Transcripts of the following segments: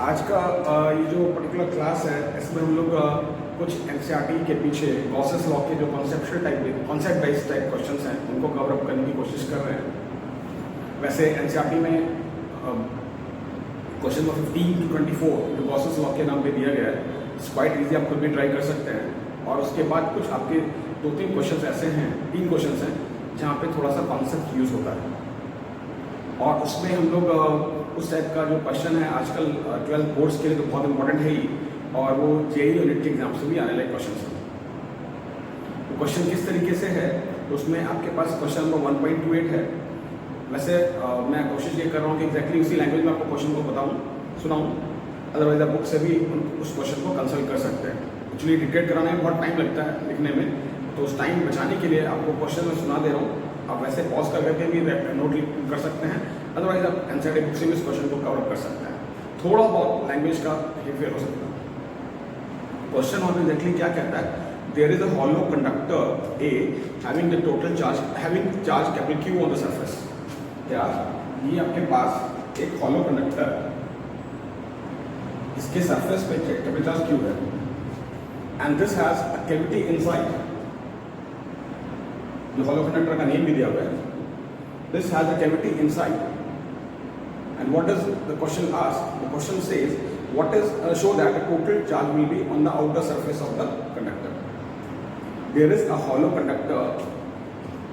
आज का ये जो पर्टिकुलर क्लास है इसमें हम लोग कुछ एनसीईआरटी के पीछे गॉसेस लॉ के जो कॉन्सेप्ट बेस्ड टाइप क्वेश्चंस हैं उनको कवर अप करने की कोशिश कर रहे हैं। वैसे एनसीईआरटी में क्वेश्चन नंबर 15 to 24 जो गॉसेस लॉ के नाम पे दिया गया है, इट्स क्वाइट ईजी, आप खुद भी ट्राई कर सकते हैं। और उसके बाद कुछ आपके 2-3 क्वेश्चन ऐसे हैं, 3 क्वेश्चन हैं जहाँ पे थोड़ा सा कॉन्सेप्ट यूज़ होता है और उसमें हम लोग उस टाइप का जो क्वेश्चन है आजकल 12th बोर्ड्स के लिए तो बहुत इंपॉर्टेंट है ही, और वो जेईई और नीट के एग्जाम से भी आने लायक क्वेश्चन है। तो क्वेश्चन किस तरीके से है, तो उसमें आपके पास क्वेश्चन नंबर 1.28 है। वैसे मैं कोशिश ये कर रहा हूँ कि एग्जैक्टली उसी लैंग्वेज में आपको क्वेश्चन को बताऊँ, सुनाऊँ, अदरवाइज आप बुक से भी उस क्वेश्चन को कंसल्ट कर सकते हैं। एक्चुअली डिक्टेट कराने में बहुत टाइम लगता है लिखने में, तो उस टाइम बचाने के लिए आपको क्वेश्चन में सुना दे रहा हूँ। आप वैसे पॉज करके भी नोट कर सकते हैं, अदरवाइज आप एनसीईआरटी बुक से भी इस क्वेश्चन को कवर कर सकते हैं। थोड़ा बहुत लैंग्वेज का हेरफेर हो सकता है। क्वेश्चन वहाँ पे एग्जैक्टली क्या कहता है, there is a hollow conductor a having the total charge capital Q on the surface. क्या ये आपके पास एक हॉलो कंडक्टर, इसके सरफेस पे कैपिटल चार्ज क्यू है, and this has a cavity inside. जो हॉलो कंडक्टर का नेम भी दिया हुआ है, this has a cavity inside, and what does the question ask? The question says what is show that the total charge will be on the outer surface of the conductor. There is a hollow conductor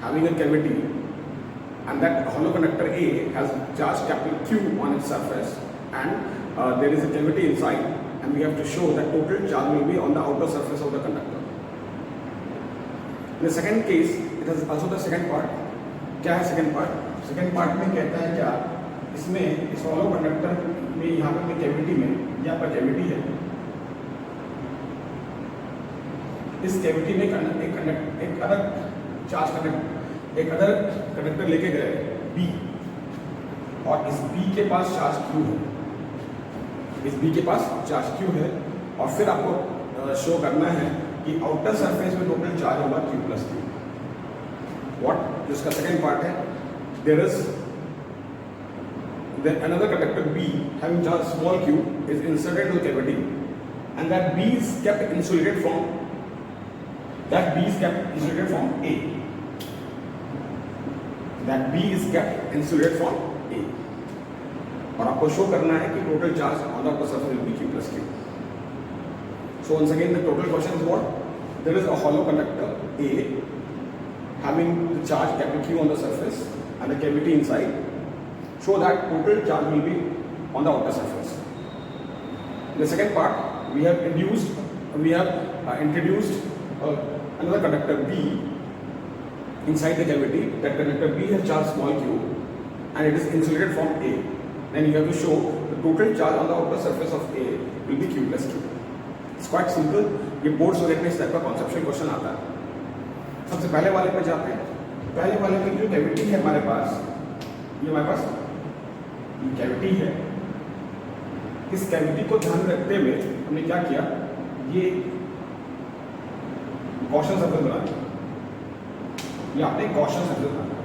having a cavity, and that hollow conductor A has charge capital Q on its surface, and there is a cavity inside, and we have to show that total charge will be on the outer surface of the conductor. In the second case, it has also the second part. क्या है second part? Second part में कहता है क्या, इसमें इस hollow conductor में यहाँ पे कैविटी में, यहाँ पर कैविटी है, इस कैविटी में एक अदर कंडक्टर लेके गए बी, और इस बी के पास चार्ज क्यू है, इस बी के पास चार्ज क्यू है, और फिर आपको शो करना है कि आउटर सरफेस में टोटल चार्ज होगा क्यू प्लस क्यू। What? जिसका सेकेंड पार्ट है, there is then another conductor B having charge small q is inserted into the cavity, and that B is kept insulated from A. That B is kept insulated from A, और आपको show करना है कि total charge on the surface will B q plus q. So once again the total question is what? There is a hollow conductor A having the charge capital Q on the surface and the cavity inside, show that total charge will be on the outer surface. In the second part, we have introduced another conductor B inside the cavity. That conductor B has charge small q and it is insulated from A. Then you have to show the total charge on the outer surface of A will be Q plus Q. It's quite simple. ये boards वगैरह में इस type का conceptual question आता है। सबसे पहले वाले पे जाते हैं। पहले वाले में जो कैविटी है हमारे पास, ये हमारे पास ये कैविटी है। इस कैविटी को ध्यान में रखते हुए हमने क्या किया, ये गॉसियन सर्कल बना दिया, ये आपने गॉसियन सर्कल बना दिया।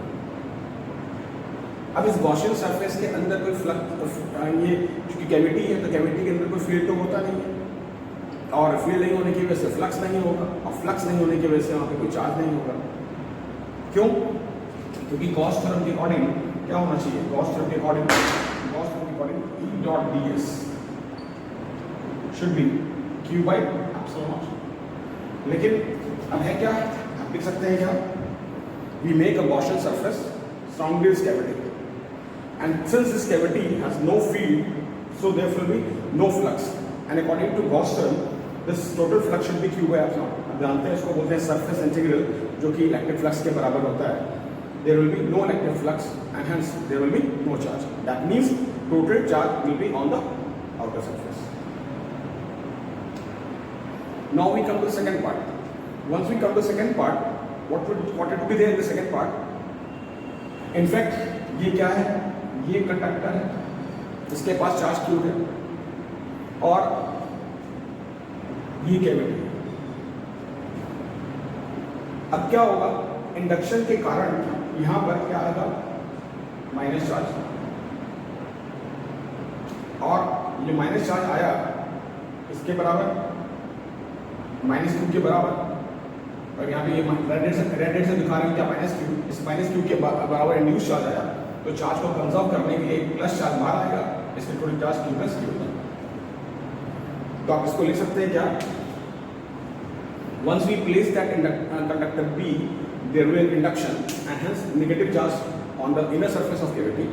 अब इस गॉसियन सरफेस के अंदर कोई फ्लक्स, ये क्योंकि कैविटी है तो कैविटी के अंदर कोई फील्ड तो होता नहीं है, और फील्ड नहीं होने की वजह से फ्लक्स नहीं होगा, और फ्लक्स नहीं होने की वजह से वहाँ पे कोई चार्ज नहीं होगा। क्यों? क्योंकि गॉस थ्योरम के अकॉर्डिंग क्या होना चाहिए, गॉस थ्योरम के according E dot ds should be Q by epsilon naught. लेकिन अब है क्या, आप लिख सकते हैं क्या, we make a Gaussian surface surrounding this cavity, and since this cavity has no field, so therefore will be no flux, and according to Gauss theorem this total flux should be Q by epsilon. आप जानते हैं इसको बोलते हैं surface integral, जो कि electric flux के बराबर होता है। There will be no electric flux and hence there will be no charge. That means total charge will be on the outer surface. Now we come to the second part. Once we come to the second part, what would be there in the second part? In fact, ये क्या है, ये conductor है, इसके पास charge Q है, और ये cavity. अब क्या होगा, इंडक्शन के कारण यहां पर क्या आएगा, माइनस चार्ज, और ये माइनस चार्ज आया इसके बराबर, -q के बराबर, और यहाँ पे ये रेड से दिखा रहे हैं क्या -q, इस -q के बराबर इंड्यूस चार्ज आया, तो चार्ज को कंजर्व करने के लिए प्लस चार्ज बाहर आएगा, इसलिए total charge q plus q होगा। तो आप इसको लिख सकते हैं क्या, once we place that conductor P, there will be induction and hence negative charge on the inner surface of cavity,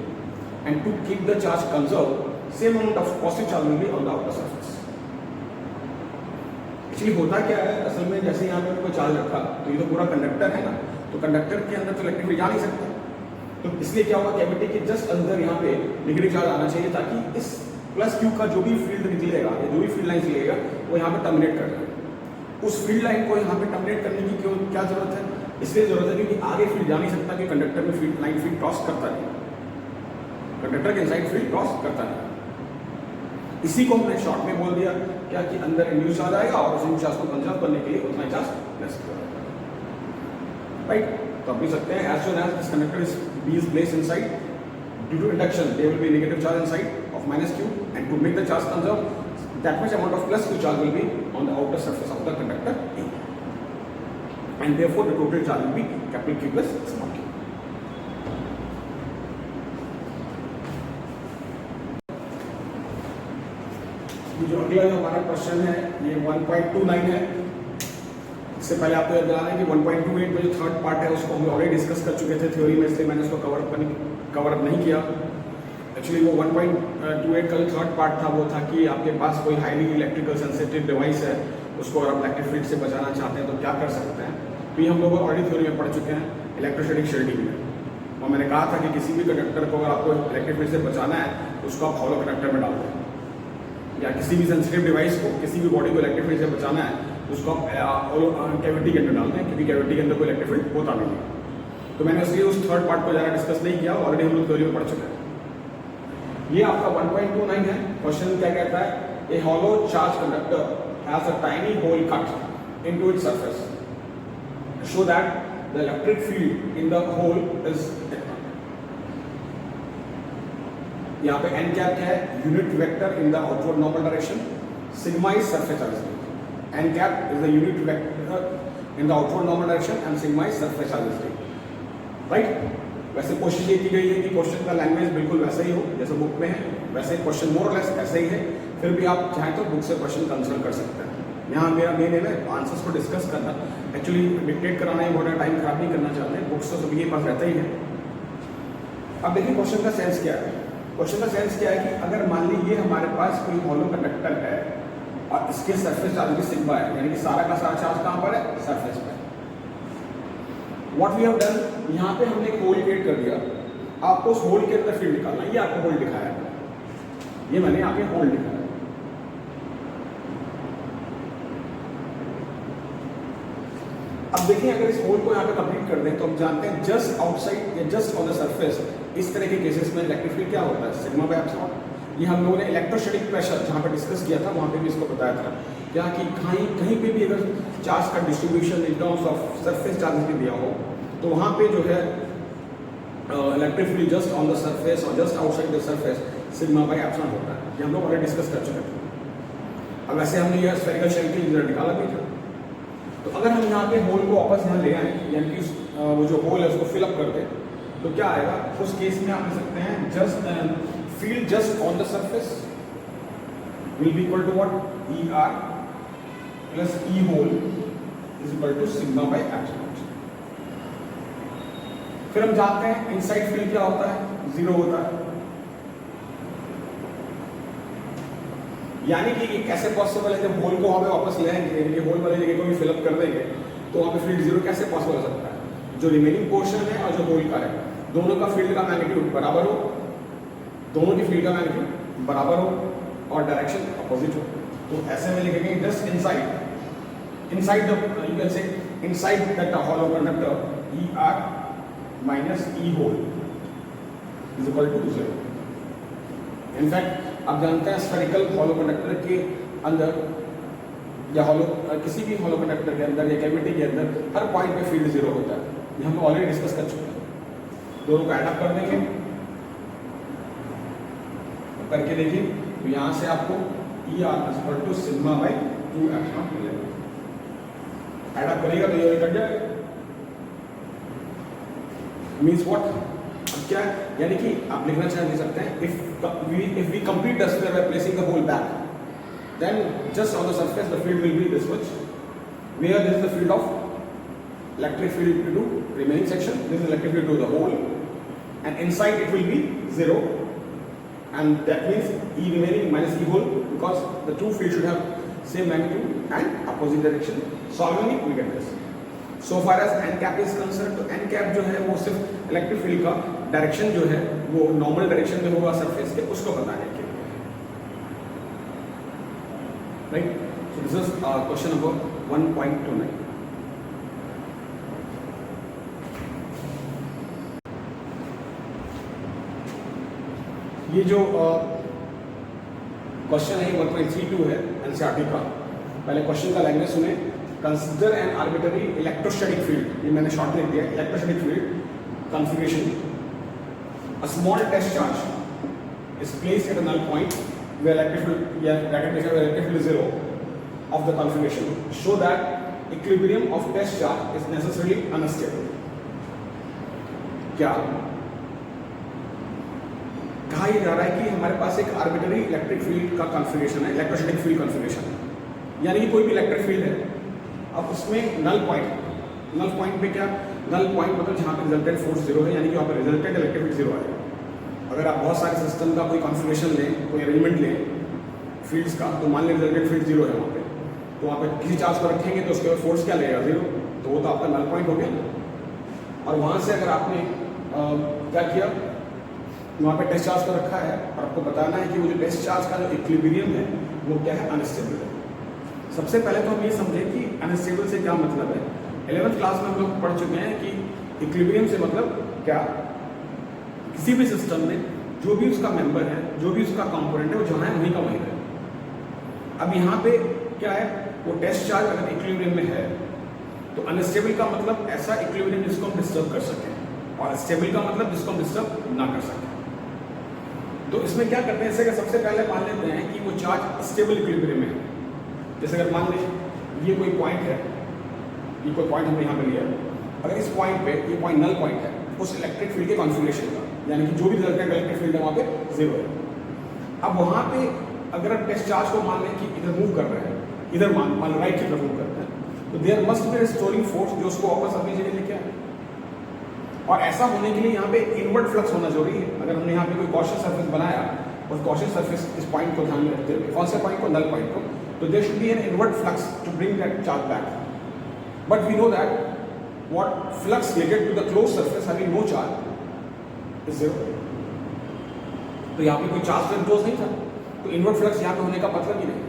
and to keep the charge conserved, same amount of positive charge will be on the outer surface. Actually होता क्या है असल में, जैसे यहाँ पे कोई charge रखा तो ये तो पूरा कंडक्टर है ना, तो कंडक्टर के अंदर तो इलेक्ट्रिक फील्ड जा नहीं सकता, तो इसलिए क्या होगा, कैविटी के जस्ट अंदर यहाँ पे नेगेटिव चार्ज आना चाहिए ताकि इस प्लस क्यू का जो भी फील्ड निकलेगा या जो भी फील्ड लाइन निकलेगा वो यहाँ पे टर्मिनेट कर देगा। उस फील्ड लाइन को यहाँ पे टर्मिनेट करने की क्यों क्या जरूरत है, इसलिए जरूरत है क्योंकि आगे फील्ड जा नहीं सकता कि कंडक्टर में फील्ड लाइन फील्ड क्रॉस करता नहीं, कंडक्टर के इनसाइड फील्ड क्रॉस करता नहीं। इसी को हमने शॉर्ट में बोल दिया क्या कि अंदर इंड्यूस चार्ज आएगा और उस इंड्यूस चार्ज को कंजर्व करने के लिए उतना चार्ज प्लस करेगा, राइट। तो आप लिख सकते हैं as soon as this conductor is be is placed inside due to induction there will be negative charge inside of -q, and to make the charge conserve that much amount of plus q charge will be on the outer surface of the conductor A, and therefore the total charge will be capital Q plus small q. जो अगला जो हमारा question है ये 1.29 है। इससे पहले आपको याद दिलाना है कि 1.28 में जो थर्ड पार्ट है उसको हम ऑलरेडी डिस्कस कर चुके थे थ्योरी में, इसलिए मैंने उसको कवर अप नहीं किया। एक्चुअली वो 1.28 का जो थर्ड पार्ट था वो था कि आपके पास कोई हाईली इलेक्ट्रिकल सेंसिटिव डिवाइस है, उसको अगर आप इलेक्ट्रिक फील्ड से बचाना चाहते हैं तो क्या कर सकते हैं। तो ये हम लोग ऑलरेडी थ्योरी में पढ़ चुके हैं इलेक्ट्रोस्टैटिक शील्डिंग में, और मैंने कहा था कि किसी भी कंडक्टर को अगर आपको इलेक्ट्रिक फील्ड से बचाना है तो उसको आप हॉलो कंडक्टर में डाल दें, या किसी भी सेंसिटिव डिवाइस को, किसी भी बॉडी को इलेक्ट्रिक फील्ड से बचाना है तो उसको आप कैविटी के अंदर डाल दें, क्योंकि कैविटी के अंदर कोई इलेक्ट्रिक फील्ड होता नहीं है। तो मैंने इसलिए उस थर्ड पार्ट को ज़्यादा डिस्कस नहीं किया, ऑलरेडी हम लोग थ्योरी में पढ़ चुके हैं। ये आपका 1.29 है। क्वेश्चन क्या कहता है, a hollow charge conductor has a tiny hole cut into its surface show that the electric field in the hole is, यहाँ पे n कैप क्या है, unit vector in the outward normal direction, sigma is surface charge, n cap is the unit vector in the outward normal direction and sigma is surface charge, right. वैसे कोशिश ये की गई है कि क्वेश्चन का लैंग्वेज बिल्कुल वैसा ही हो जैसे बुक में है, वैसे क्वेश्चन मोर और लेस ऐसा ही है, फिर भी आप चाहें तो बुक से क्वेश्चन कंसल्ट कर सकते हैं। यहाँ मेरा मेन है ना आंसर्स को डिस्कस करना, एक्चुअली डिक्टेट कराना ही बहुत टाइम खराब नहीं करना चाहते हैं, बुक्स तो सभी के पास रहता ही है। अब देखिए क्वेश्चन का सेंस क्या है। क्वेश्चन का सेंस क्या है कि अगर मान लीजिए हमारे पास कोई हॉलो कंडक्टर है और इसके सरफेस चार्ज भी सिग्मा है, यानी कि सारा का सारा चार्ज कहाँ पर है, सरफेस पर। व्हाट वी हैव डन, यहाँ पे हमने एक होल क्रिएट कर दिया, आपको उस होल के अंदर फील्ड निकालना, ये आपको होल दिखाया है, ये मैंने यहाँ पे होल दिखाया। अब देखिए अगर इस होल को यहाँ पे कंप्लीट कर दें तो हम जानते हैं जस्ट आउटसाइड या जस्ट ऑन द सरफेस इस तरह के केसेस में इलेक्ट्रिक फील्ड क्या होता है, सिग्मा बाय एप्सिलॉन। ये हम लोगों ने इलेक्ट्रोस्टैटिक प्रेशर जहाँ पे डिस्कस किया था वहाँ पे भी इसको बताया था क्या कि कहीं पे भी अगर चार्ज का distribution in terms of surface charges भी दिया हो तो वहाँ पे जो है electric field just on the surface और just outside the surface sigma by epsilon होता है। ये हम लोग ऑलरेडी डिस्कस कर चुके थे। अब वैसे हमने ये स्फेरिकल शेल के रिजल्ट निकाला भी था। तो अगर हम यहाँ पे होल को वापस यहाँ ले आए, यानी कि वो जो होल है उसको फिलअप कर दें, तो क्या आएगा, उस केस में आप लिख सकते हैं just field just on the surface will be equal to what, E R plus E hole is equal to sigma by epsilon. फिर हम जानते हैं इनसाइड फील्ड क्या होता है, जीरो होता है। यानी कि कैसे पॉसिबल है, जब होल को वहां पे वापस ले आएंगे, ये होल वाली जगह को भी फिलअप कर देंगे तो वहां पे फील्ड जीरो कैसे पॉसिबल हो सकता है। जो रिमेनिंग पोर्शन है और जो होल का है दोनों का फील्ड का मैग्नीट्यूड बराबर हो, दोनों की फील्ड का मैग्नीट्यूड बराबर हो और डायरेक्शन अपोजिट हो। तो ऐसे में लिखेंगे just inside the you can say inside that hollow conductor E R minus E hole is equal to zero. In fact आप जानते हैं स्फेरिकल हॉलो कंडक्टर के अंदर या हॉलो किसी भी हॉलो कंडक्टर के अंदर या कैविटी के अंदर हर पॉइंट पे फील्ड जीरो होता है। ये हम ऑलरेडी डिस्कस कर चुके हैं। दोनों को ऐड अप कर देंगे, करके देखिए तो यहाँ से आपको E R equal to sigma by 2 मिलेगा। ऐड अप करेगा तो ये कट जाएगा। मीन्स व्हाट, अब क्या है, यानी कि आप लिखना चाह सकते हैं if we complete the sphere by placing the hole back, then just on the surface the field will be this much, where this is the field of electric field to remaining section, this is electric field to the hole, and inside it will be 0, and that means E remaining minus E whole, because the two fields should have same magnitude and opposite direction. Solving it we get this. So far as n cap is concerned, तो n cap जो है वो सिर्फ electric field का direction जो है वो normal direction में होगा सरफेस के, उसको बताने के लिए, right. So this is question number 1.29। ये जो क्वेश्चन है 1.32 है एनसीईआरटी का। पहले क्वेश्चन का लैंग्वेज सुने। Consider an arbitrary electrostatic field, ये मैंने शॉर्ट लिख दिया, electrostatic field configuration, a small test charge is placed at a null point where electric field, electric field is 0 of the configuration, show that equilibrium of test charge is necessarily unstable। क्या कहा यह जा रहा है कि हमारे पास एक arbitrary electric field का कॉन्फ़िगरेशन है, इलेक्ट्रोस्टैटिक फील्ड कॉन्फ़िगरेशन है, यानी कि कोई भी इलेक्ट्रिक फील्ड है। अब उसमें नल पॉइंट पे क्या, नल पॉइंट मतलब जहाँ पे रिजल्टेंट फोर्स 0 है, यानी कि वहाँ पे रिजल्टेंट इलेक्ट्रिक फील्ड 0 आएगा। अगर आप बहुत सारे सिस्टम का कोई कॉन्फ़िगरेशन लें, कोई अरेंजमेंट लें फील्ड्स का, तो मान लें रिजल्टेंट फील्ड 0 है वहाँ पे, तो वहाँ पे किसी चार्ज को रखेंगे तो उसके बाद फोर्स क्या लगेगा, 0, तो वो तो आपका नल पॉइंट हो गया। और वहाँ से अगर आपने क्या किया, वहाँ पे टेस्ट चार्ज को रखा है और आपको बताना है कि वो जो टेस्ट चार्ज का जो इक्विलिब्रियम है वो क्या है, अनस्टेबल है। सबसे पहले तो हम ये समझें कि अनस्टेबल से क्या मतलब है। 11th क्लास में हम लोग पढ़ चुके हैं कि इक्विलिब्रियम से मतलब क्या, किसी भी सिस्टम में जो भी उसका मेंबर है, जो भी उसका कंपोनेंट है, वो जहाँ है वहीं का वहीं रहे। अब यहाँ पे क्या है, वो टेस्ट चार्ज अगर इक्विलिब्रियम में है तो अनस्टेबल का मतलब ऐसा इक्विलिब्रियम जिसको हम डिस्टर्ब कर सकें, और स्टेबल का मतलब जिसको हम डिस्टर्ब ना कर सकें। तो इसमें क्या करते हैं, इससे सबसे पहले मान लेते हैं कि वो चार्ज स्टेबल इक्विलिब्रियम में है। जैसे अगर मान लें ये कोई पॉइंट है, ये कोई पॉइंट हमने यहाँ पे लिया, अगर इस पॉइंट पे ये पॉइंट नल पॉइंट है उस इलेक्ट्रिक फील्ड के कॉन्फ़िगरेशन का, यानी कि जो भी रिजल्टेंट इलेक्ट्रिक फील्ड है वहाँ पे 0 है। अब वहाँ पे अगर आप टेस्ट चार्ज को मान लें कि इधर मूव कर रहे हैं, इधर मान राइट की तरफ मूव करते हैं, तो there must be restoring force जो उसको वापस अपनी जगह लेके आए। और ऐसा होने के लिए यहाँ पे इनवर्ट फ्लक्स होना जरूरी है। अगर हमने यहाँ पे कोई गॉसियन सरफेस बनाया और गॉसियन सरफेस इस पॉइंट को ध्यान में रखते हुए, कौन से पॉइंट को, नल पॉइंट को, तो there should be an inward flux to bring that charge back. But we know that what flux related to the closed surface having no charge is 0। तो यहाँ पे कोई चार्ज तो इनक्लोज नहीं था, तो इनवर्ट फ्लक्स यहाँ पे होने का मतलब ही नहीं।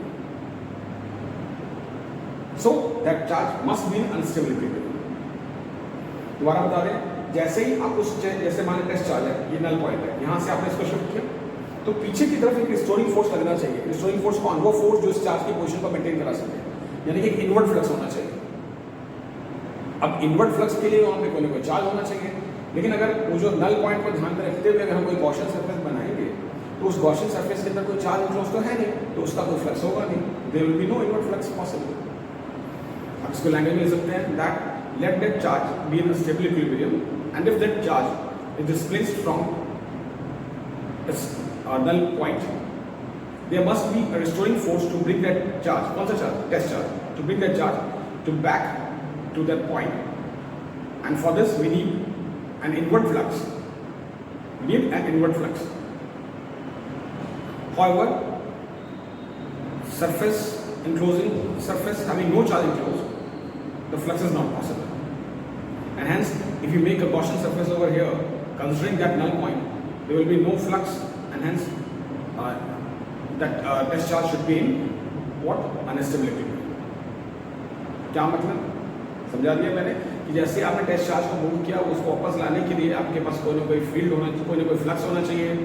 So that charge must be in unstable equilibrium. दोबारा बता दें, जैसे ही आप उस, जैसे मान लीजिए टेस्ट चार्ज है, ये नल पॉइंट है, यहाँ से आपने इसको शिफ्ट किया तो पीछे की तरफ एक रिस्टोरिंग फोर्स लगना चाहिए। रिस्टोरिंग फोर्स कौन, वो फोर्स जो इस चार्ज की पोजीशन को मेंटेन करा सके, यानी कि एक इनवर्ट फ्लक्स होना चाहिए। अब इनवर्ट फ्लक्स के लिए वहाँ पे कोई ना कोई चार्ज होना चाहिए, लेकिन अगर वो जो नल पॉइंट को ध्यान में रखते हुए अगर हम कोई गॉसियन सरफेस बनाएंगे तो उस गॉसियन सरफेस के अंदर कोई चार्ज इनक्लोज तो है नहीं, तो उसका कोई फ्लक्स होगा नहीं, there will be no inward flux possible. अब इसको लैंग्वेज में लिख सकते हैं that let that charge be in a stable equilibrium and if that charge is displaced from its null point there must be a restoring force to bring that charge, कौन सा चार्ज, test charge, to bring that charge to back to that point, and for this we need an inward flux. We need an inward flux. However, surface enclosing surface having no charge enclosed, the flux is not possible. And hence, if you make a Gaussian surface over here, considering that null point, there will be no flux, and hence that test charge should be in what, unstable equilibrium. क्या मतलब समझा दिया मैंने कि जैसे आपने test charge को move किया, उसको वापस लाने के लिए आपके पास कोई ना कोई फील्ड होना, कोई ना कोई फ्लक्स होना चाहिए,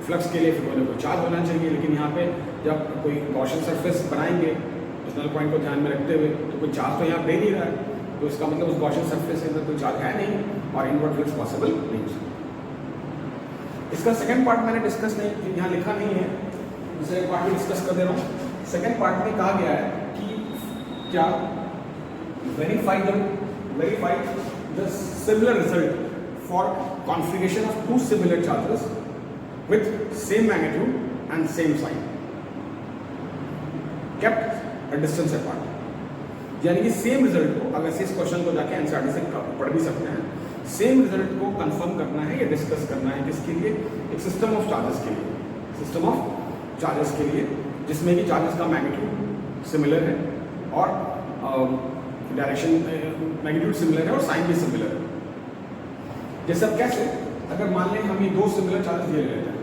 फ्लक्स के लिए फिर कोई ना कोई चार्ज होना चाहिए। लेकिन यहाँ पे जब कोई गॉसियन सरफेस बनाएंगे इस नल पॉइंट को ध्यान में रखते हुए, तो कोई चार्ज तो यहाँ दे नहीं रहा है, तो इसका मतलब उस गॉसियन सरफेस के अंदर कोई चार्ज है नहीं और इनवर्ट फ्लक्स पॉसिबल नहीं हो सकता। इसका सेकेंड पार्ट मैंने डिस्कस नहीं, यहाँ लिखा नहीं है, दूसरे पार्ट में डिस्कस कर दे रहा हूँ। सेकेंड पार्ट में कहा गया है कि क्या verify the similar result for configuration of two similar charges with same magnitude and same sign kept a distance apart. यानी कि सेम रिजल्ट को, अगर इस क्वेश्चन को जाके एनसीईआरटी से पढ़ भी सकते हैं, सेम रिजल्ट को कंफर्म करना है या डिस्कस करना है किसके लिए, एक सिस्टम ऑफ चार्जेस के लिए, सिस्टम ऑफ चार्जेस के लिए जिसमें कि चार्जेस का मैग्नीट्यूड सिमिलर है और डायरेक्शन मैग्नीट्यूड सिमिलर है और साइन भी सिमिलर है। जैसे अब कैसे, अगर मान लें हम ये दो सिमिलर चार्जेस ले लेते हैं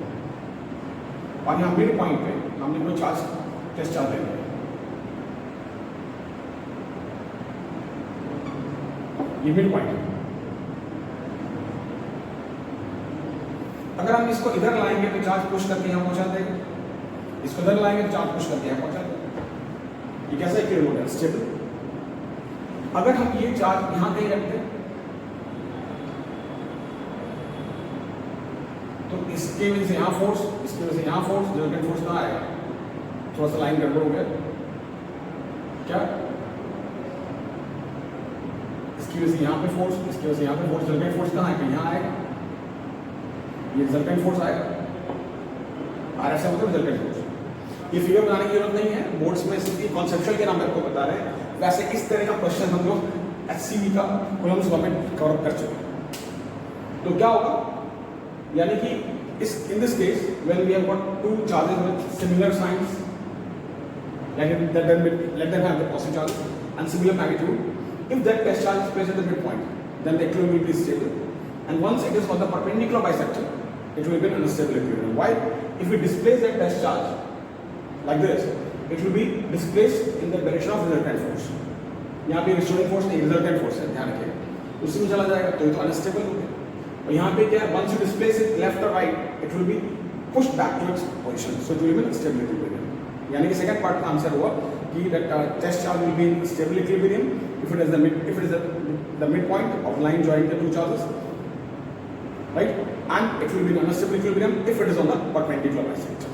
और यहाँ मिड पॉइंट पे हमने कोई चार्ज टेस्ट चार्ज ले लिया, ये मिड पॉइंट है। अगर हम इसको इधर लाएंगे तो चार्ज पुश करके यहाँ पहुंचा देगा, इसको इधर लाएंगे तो चार्ज पुश करके यहाँ पहुंचा देगा। ये कैसा इक्विलिब्रियम है, स्टेबल। अगर हम ये चार्ज यहाँ कहीं रखते हैं तो इसके वजह से यहाँ फोर्स, इसकी वजह से यहाँ फोर्स, रिजल्टेंट फोर्स कहाँ आएगा, थोड़ा सा लाइन गड़बड़ हो गया क्या, इसकी वजह से यहाँ पे फोर्स, इसकी वजह से यहाँ पे फोर्स, रिजल्टेंट फोर्स कहाँ आएगा, यहाँ आएगा, ये रिजल्टेंट फोर्स आएगा। आर ऐसा मतलब रिजल्टेंट फोर्स। ये फिगर बनाने की जरूरत नहीं है, बोर्ड्स में सिर्फ कॉन्सेप्चुअल के नाम पे आपको बता रहे हैं। वैसे इस तरह का क्वेश्चन हम लोग एचसीवी का कॉलम्स लॉ में कवर कर चुके हैं। तो क्या होगा, यानी कि in this case when we have got two charges with similar signs, let them have the positive charge and similar magnitude. If that test charge is placed at the midpoint, then the equilibrium will be stable. And once it is on the perpendicular bisector, it will be an unstable equilibrium. Why? If we displace that test charge like this, it will be displaced in the direction of resultant force. यहाँ पे restoring force नहीं, resultant force है, ध्यान रखिएगा। उसी में चला जाएगा तो ये तो unstable हो गया। और यहाँ पे क्या है, once you displace it left or right, it will be pushed back to its position. So it will be an stable equilibrium. यानी कि सेकंड पार्ट का आंसर हुआ कि that test charge will be in stable equilibrium if it is the mid point of line joining the two charges, right, and it will be in unstable equilibrium if it is on the perpendicular bisector.